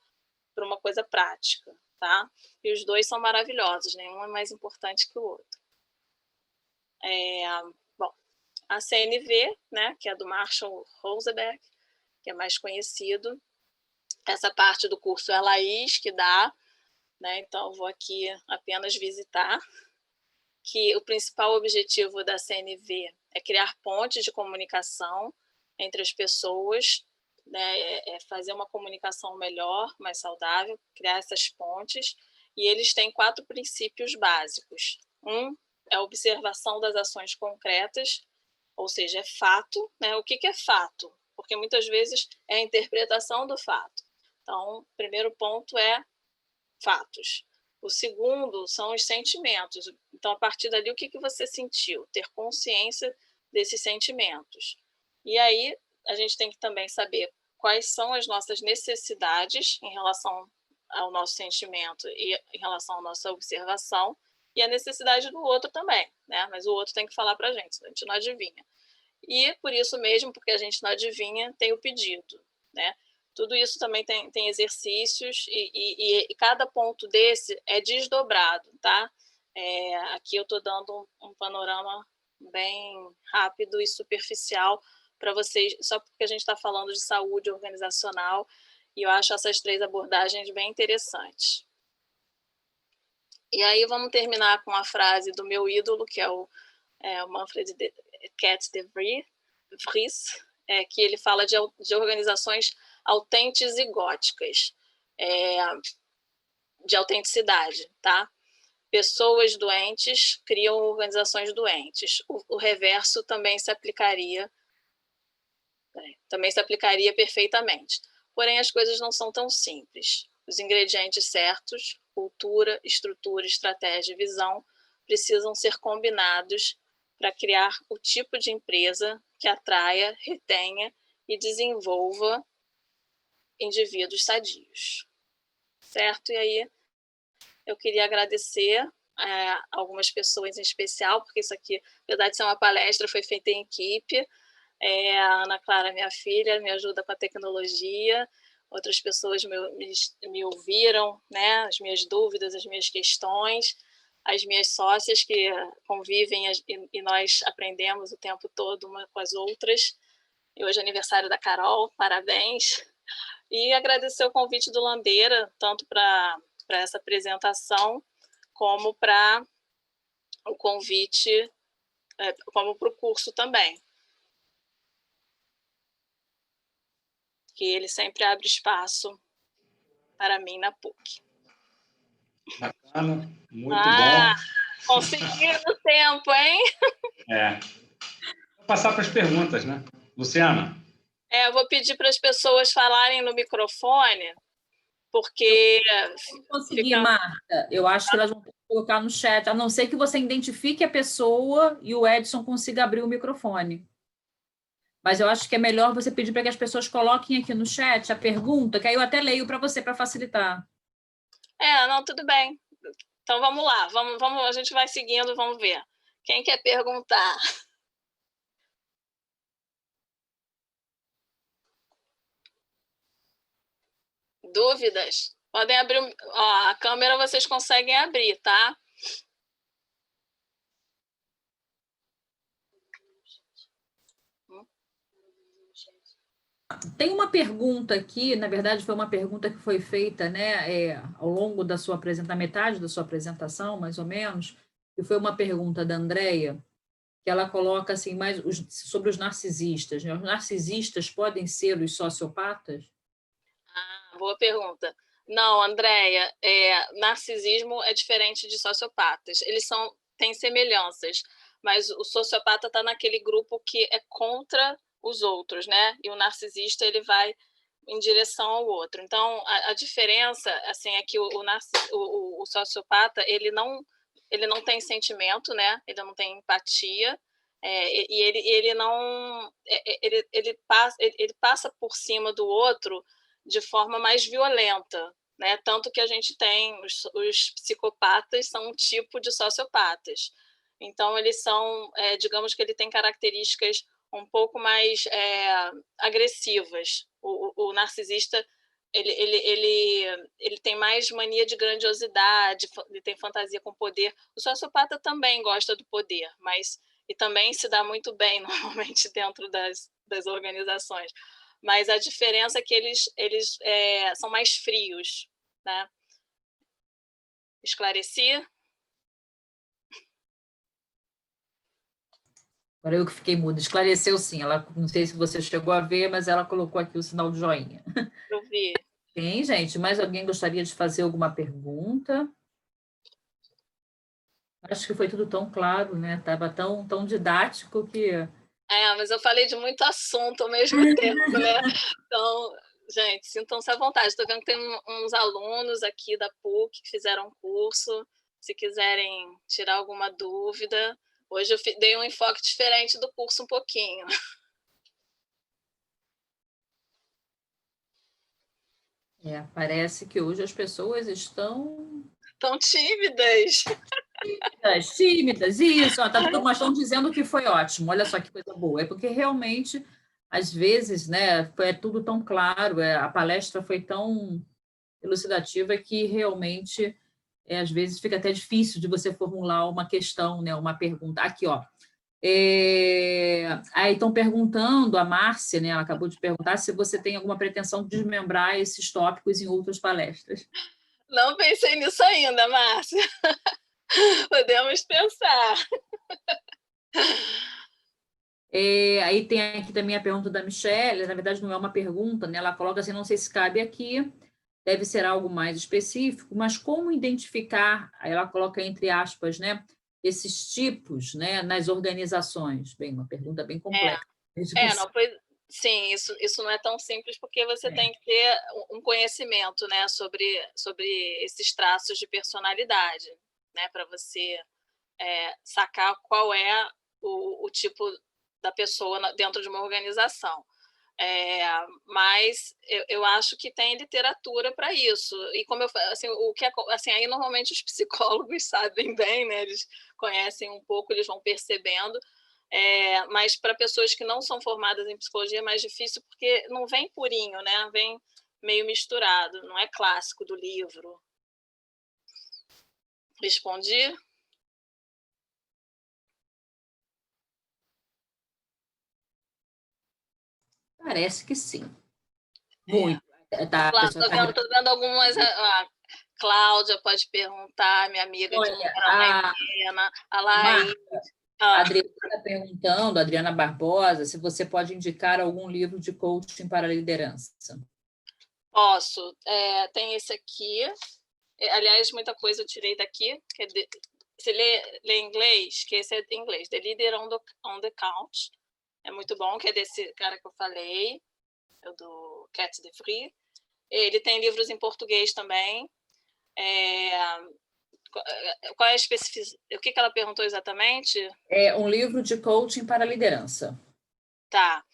para uma coisa prática, tá? E os dois são maravilhosos, nenhum é mais importante que o outro. Bom, a CNV, né, que é do Marshall Rosenberg, que é mais conhecido. Essa parte do curso é a Laís que dá, né? Então, eu vou aqui apenas visitar, que o principal objetivo da CNV é criar pontes de comunicação entre as pessoas, né? Fazer uma comunicação melhor, mais saudável, criar essas pontes, e eles têm 4 princípios básicos. Um é a observação das ações concretas, ou seja, é fato, né? O que é fato? Porque muitas vezes é a interpretação do fato. Então, o primeiro ponto é fatos. O segundo são os sentimentos. Então, a partir dali, o que você sentiu? Ter consciência desses sentimentos. E aí, a gente tem que também saber quais são as nossas necessidades em relação ao nosso sentimento e em relação à nossa observação, e a necessidade do outro também, né? Mas o outro tem que falar para a gente não adivinha. E, por isso mesmo, porque a gente não adivinha, tem o pedido, né? Tudo isso também tem exercícios e cada ponto desse é desdobrado, tá? Aqui eu estou dando um panorama bem rápido e superficial para vocês, só porque a gente está falando de saúde organizacional, e eu acho essas 3 abordagens bem interessantes. E aí vamos terminar com a frase do meu ídolo, que é o Manfred Cat de Vries, que ele fala de organizações autênticas e góticas, de autenticidade, tá? Pessoas doentes criam organizações doentes. O reverso também se aplicaria perfeitamente. Porém, as coisas não são tão simples. Os ingredientes certos, cultura, estrutura, estratégia e visão, precisam ser combinados para criar o tipo de empresa que atraia, retenha e desenvolva indivíduos sadios. Certo? E aí, eu queria agradecer algumas pessoas em especial, porque isso aqui, apesar de ser uma palestra, foi feita em equipe. A Ana Clara, minha filha, me ajuda com a tecnologia. Outras pessoas me ouviram, né? As minhas dúvidas, as minhas questões. As minhas sócias que convivem e nós aprendemos o tempo todo uma com as outras. E hoje é aniversário da Carol, parabéns. E agradecer o convite do Landeira, tanto para essa apresentação, como para o convite, como para o curso também. Que ele sempre abre espaço para mim na PUC. Bacana, muito bom. Consegui no tempo, hein? Vou passar para as perguntas, né? Luciana? Eu vou pedir para as pessoas falarem no microfone, porque... Não consegui, Marta. Eu acho que elas vão ter que colocar no chat, a não ser que você identifique a pessoa e o Edson consiga abrir o microfone. Mas eu acho que é melhor você pedir para que as pessoas coloquem aqui no chat a pergunta, que aí eu até leio para você, para facilitar. Não, tudo bem. Então, vamos lá. Vamos, a gente vai seguindo, vamos ver. Quem quer perguntar? Dúvidas? Podem abrir. A câmera vocês conseguem abrir, tá? Tem uma pergunta aqui, na verdade foi uma pergunta que foi feita, né, ao longo da sua apresentação, metade da sua apresentação, mais ou menos, e foi uma pergunta da Andrea, que ela coloca assim, sobre os narcisistas, né? Os narcisistas podem ser os sociopatas? Boa pergunta. Não, Andréia, narcisismo é diferente de sociopatas. Eles têm semelhanças, mas o sociopata está naquele grupo que é contra os outros, né? E o narcisista ele vai em direção ao outro. Então, a diferença assim, é que o sociopata ele não tem sentimento, né? Ele não tem empatia, e ele não ele passa por cima do outro de forma mais violenta, né? Tanto que a gente tem os psicopatas são um tipo de sociopatas. Então eles são, digamos que ele tem características um pouco mais agressivas. O narcisista ele tem mais mania de grandiosidade, ele tem fantasia com poder. O sociopata também gosta do poder, e também se dá muito bem normalmente dentro das organizações. Mas a diferença é que eles são mais frios, né? Esclareci? Agora eu que fiquei muda. Esclareceu sim. Ela, não sei se você chegou a ver, mas ela colocou aqui o sinal de joinha. Eu vi. Tem, gente. Mais alguém gostaria de fazer alguma pergunta? Acho que foi tudo tão claro, né? Estava tão didático que... Mas eu falei de muito assunto ao mesmo tempo, né? Então, gente, sintam-se à vontade. Estou vendo que tem uns alunos aqui da PUC que fizeram curso. Se quiserem tirar alguma dúvida. Hoje eu dei um enfoque diferente do curso um pouquinho. Parece que hoje as pessoas estão... Tão tímidas. Tímidas, isso. Mas estão dizendo que foi ótimo. Olha só que coisa boa. É porque realmente, às vezes, né, é tudo tão claro, a palestra foi tão elucidativa que realmente, às vezes, fica até difícil de você formular uma questão, né, uma pergunta. Aqui, ó. Aí estão perguntando, a Márcia, né, ela acabou de perguntar se você tem alguma pretensão de desmembrar esses tópicos em outras palestras. Não pensei nisso ainda, Márcia. Podemos pensar. Aí tem aqui também a pergunta da Michelle, na verdade não é uma pergunta, né? Ela coloca assim, não sei se cabe aqui, deve ser algo mais específico, mas como identificar, aí ela coloca entre aspas, né, esses tipos, né, nas organizações? Bem, uma pergunta bem complexa. Sim, isso não é tão simples, porque você tem que ter um conhecimento, né, sobre esses traços de personalidade, né, para você sacar qual é o tipo da pessoa dentro de uma organização. Mas eu acho que tem literatura para isso. E como eu assim, aí normalmente os psicólogos sabem bem, né? Eles conhecem um pouco, eles vão percebendo. Mas para pessoas que não são formadas em psicologia é mais difícil, porque não vem purinho, né? Vem meio misturado, não é clássico do livro. Respondi? Parece que sim. Muito. Estou vendo algumas... Cláudia pode perguntar, minha amiga de Argentina, a Laís. A Adriana está perguntando, a Adriana Barbosa, se você pode indicar algum livro de coaching para a liderança. Posso. Tem esse aqui. Aliás, muita coisa eu tirei daqui. Você lê em inglês, que esse é em inglês. The Leader on the Couch. É muito bom, que é desse cara que eu falei, é do Cat de Vries. Ele tem livros em português também. Qual é a especificidade? O que ela perguntou exatamente? É um livro de coaching para a liderança. Tá.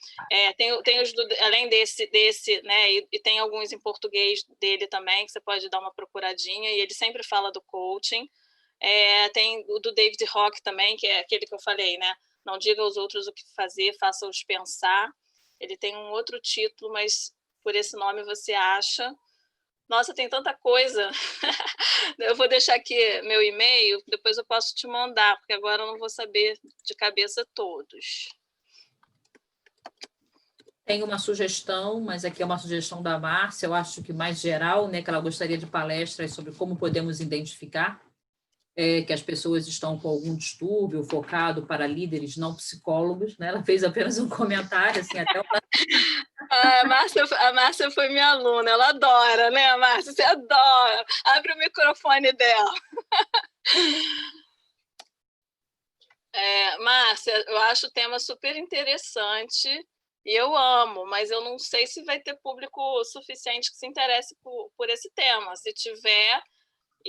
Tem os além desse, né? E tem alguns em português dele também, que você pode dar uma procuradinha, e ele sempre fala do coaching. Tem o do David Rock também, que é aquele que eu falei, né? Não diga aos outros o que fazer, faça-os pensar. Ele tem um outro título, mas por esse nome você acha. Nossa, tem tanta coisa. Eu vou deixar aqui meu e-mail, depois eu posso te mandar, porque agora eu não vou saber de cabeça todos. Tem uma sugestão, mas aqui é uma sugestão da Márcia, eu acho que mais geral, né, que ela gostaria de palestras sobre como podemos identificar que as pessoas estão com algum distúrbio focado para líderes não psicólogos, né? Ela fez apenas um comentário, assim, até a Márcia foi minha aluna, ela adora, né, Márcia? Você adora. Abre o microfone dela. Márcia, eu acho o tema super interessante e eu amo, mas eu não sei se vai ter público suficiente que se interesse por esse tema. Se tiver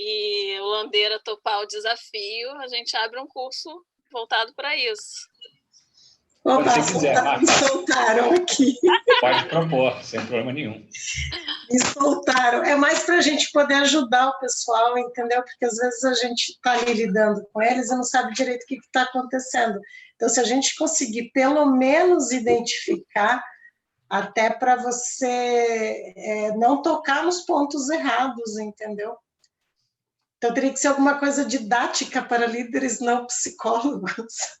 e o Landeira topar o desafio, a gente abre um curso voltado para isso. Opa, se quiser, me soltaram aqui. Pode propor, sem problema nenhum. Me soltaram. É mais para a gente poder ajudar o pessoal, entendeu? Porque às vezes a gente está ali lidando com eles e não sabe direito o que está acontecendo. Então, se a gente conseguir pelo menos identificar, até para você não tocar nos pontos errados, entendeu? Então, teria que ser alguma coisa didática para líderes não psicólogos.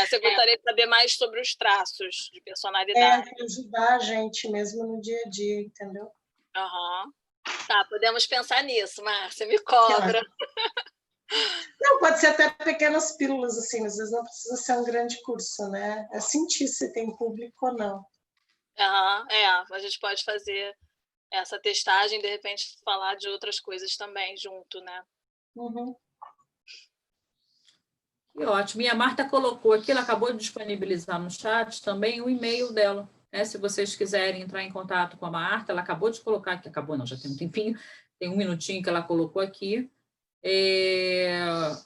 Você gostaria de saber mais sobre os traços de personalidade. Para ajudar a gente mesmo no dia a dia, entendeu? Uhum. Tá, podemos pensar nisso, Márcia, me cobra. Não, pode ser até pequenas pílulas, assim, às vezes não precisa ser um grande curso, né? É sentir se tem público ou não. A gente pode fazer essa testagem, de repente falar de outras coisas também junto, né? Uhum. Que ótimo. E a Marta colocou aqui, ela acabou de disponibilizar no chat também o e-mail dela. Se vocês quiserem entrar em contato com a Marta, ela acabou de colocar aqui, acabou não, já tem um tempinho, tem 1 minutinho que ela colocou aqui,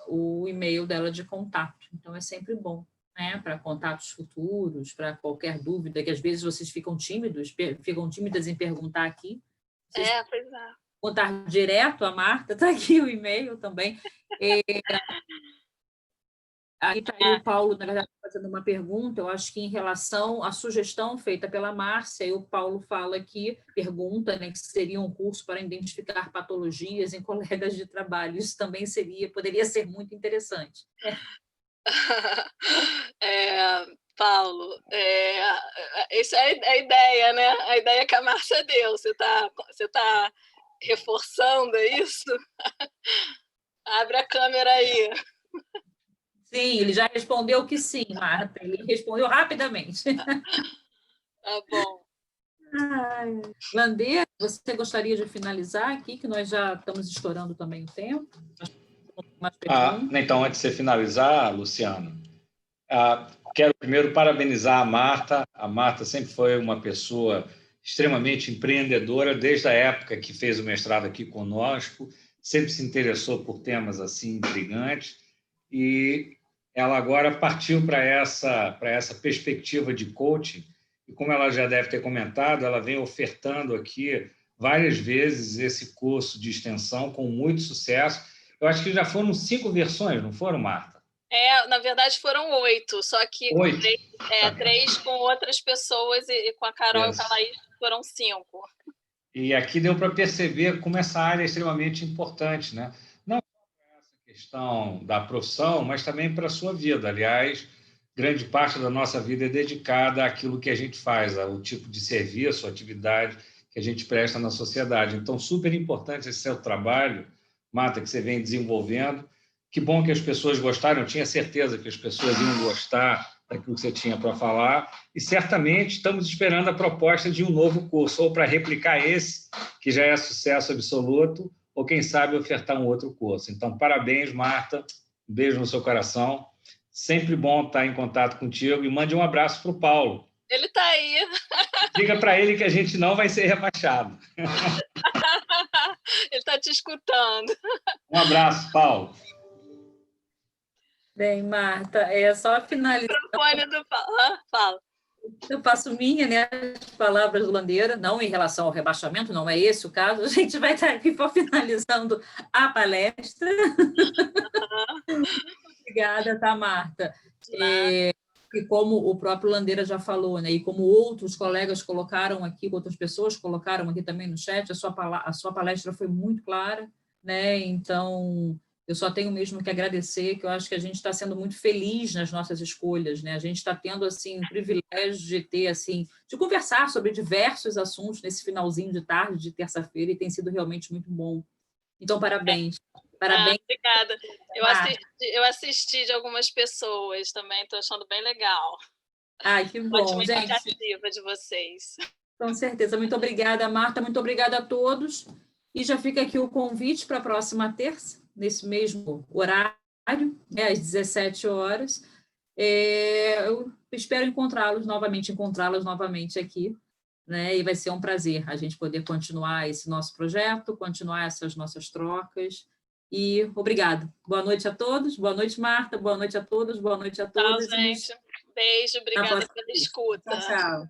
o e-mail dela de contato. Então, é sempre bom, né, para contatos futuros, para qualquer dúvida, que às vezes vocês ficam tímidas em perguntar aqui. Pois é. Contar direto a Marta, está aqui o e-mail também. Aí está aí o Paulo, na verdade, fazendo uma pergunta, eu acho que em relação à sugestão feita pela Márcia, e o Paulo fala aqui, pergunta, né, que seria um curso para identificar patologias em colegas de trabalho. Isso também poderia ser muito interessante. Paulo, isso é a ideia, né? A ideia que a Márcia deu. Você tá reforçando isso? Abre a câmera aí. Sim, ele já respondeu que sim, Marta. Ele respondeu rapidamente. Tá bom. Landeira, você gostaria de finalizar aqui, que nós já estamos estourando também o tempo? Então, antes de você finalizar, Luciano, quero primeiro parabenizar a Marta. A Marta sempre foi uma pessoa extremamente empreendedora, desde a época que fez o mestrado aqui conosco, sempre se interessou por temas assim intrigantes, e ela agora partiu para essa perspectiva de coaching, e como ela já deve ter comentado, ela vem ofertando aqui várias vezes esse curso de extensão com muito sucesso. Eu acho que já foram 5 versões, não foram, Marta? Na verdade foram 8, só que 8? 3 com outras pessoas e com a Carol e com a Laís foram 5. E aqui deu para perceber como essa área é extremamente importante, né? Não só para essa questão da profissão, mas também para a sua vida. Aliás, grande parte da nossa vida é dedicada àquilo que a gente faz, ao tipo de serviço, atividade que a gente presta na sociedade. Então, super importante esse seu trabalho, Marta, que você vem desenvolvendo. Que bom que as pessoas gostaram. Eu tinha certeza que as pessoas iam gostar daquilo que você tinha para falar, e certamente estamos esperando a proposta de um novo curso, ou para replicar esse, que já é sucesso absoluto, ou quem sabe ofertar um outro curso. Então, parabéns, Marta, um beijo no seu coração, sempre bom estar em contato contigo, e mande um abraço para o Paulo. Ele está aí. Diga para ele que a gente não vai ser rebaixado. Ele está te escutando. Um abraço, Paulo. Bem, Marta, é só finalizar. O microfone do Paulo. Fala. Eu passo minha, né, as palavras do Landeira, não em relação ao rebaixamento, não é esse o caso, a gente vai estar aqui finalizando a palestra. Obrigada, tá, Marta? E como o próprio Landeira já falou, né, e como outros colegas colocaram aqui, outras pessoas colocaram aqui também no chat, a sua palestra foi muito clara, né, então eu só tenho mesmo que agradecer, que eu acho que a gente está sendo muito feliz nas nossas escolhas, né? A gente está tendo assim o privilégio de ter assim, de conversar sobre diversos assuntos nesse finalzinho de tarde de terça-feira, e tem sido realmente muito bom. Então, parabéns. Parabéns. Obrigada. Eu assisti de algumas pessoas também, estou achando bem legal. Que bom, ótima gente. iniciativa de vocês. Com certeza. Muito obrigada, Marta. Muito obrigada a todos. E já fica aqui o convite para a próxima terça, nesse mesmo horário, né, às 17 horas. Eu espero encontrá-las novamente aqui, né, e vai ser um prazer a gente poder continuar esse nosso projeto, continuar essas nossas trocas. E obrigada. Boa noite a todos. Boa noite, Marta. Boa noite a todos. Boa noite a todos. Tchau, gente. Beijo. Obrigada pela escuta. Tchau.